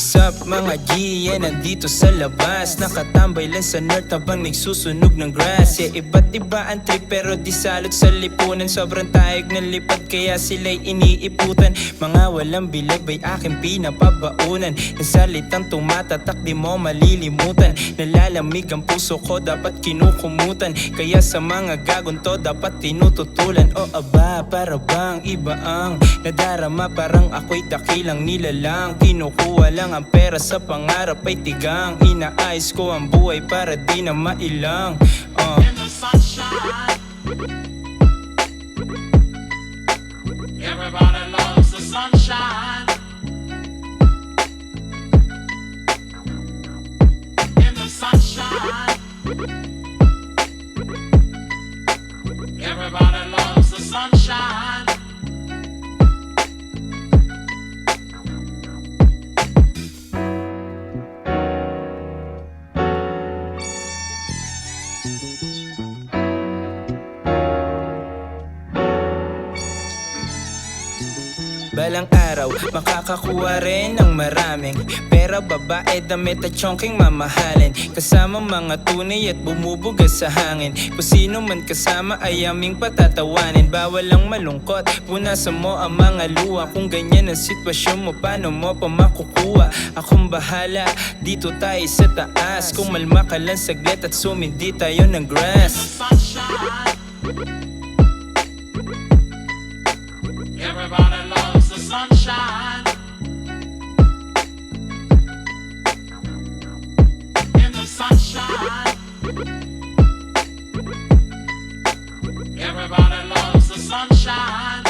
What's up mga G? Yan nandito sa labas, nakatambay lang sa north habang nagsusunog ng grass. Iba't iba ang trip pero di salot sa lipunan. Sobrang taeg ng lipad kaya sila'y iniiputan. Mga walang bilib ay aking pinapabaunan. Ng salitang tumatatak di mo malilimutan. Nalalamig ang puso ko dapat kinukumutan. Kaya sa mga gagonto dapat tinututulan. O aba para bang iba ang nadarama, parang ako'y dakilang nilalang. Kinukuha lang ang pera sa pangarap ay tigang. Inaayos ko ang buhay para di na mailang. In the sunshine, everybody loves the sunshine. In the sunshine, everybody loves the sunshine. Balang araw, makakakuha rin ng maraming pera, babae, damit at chongking mamahalin. Kasama mga tunay at bumubugas sa hangin. Kung sino man kasama ay aming patatawanin. Bawal lang malungkot, punasan mo ang mga luha. Kung ganyan ang sitwasyon mo, paano mo pa makukuha? Akong bahala, dito tayo sa taas. Kung malma ka lang saglit at sumindi tayo ng grass. Sunshine, everybody loves the sunshine. In the sunshine, everybody loves the sunshine.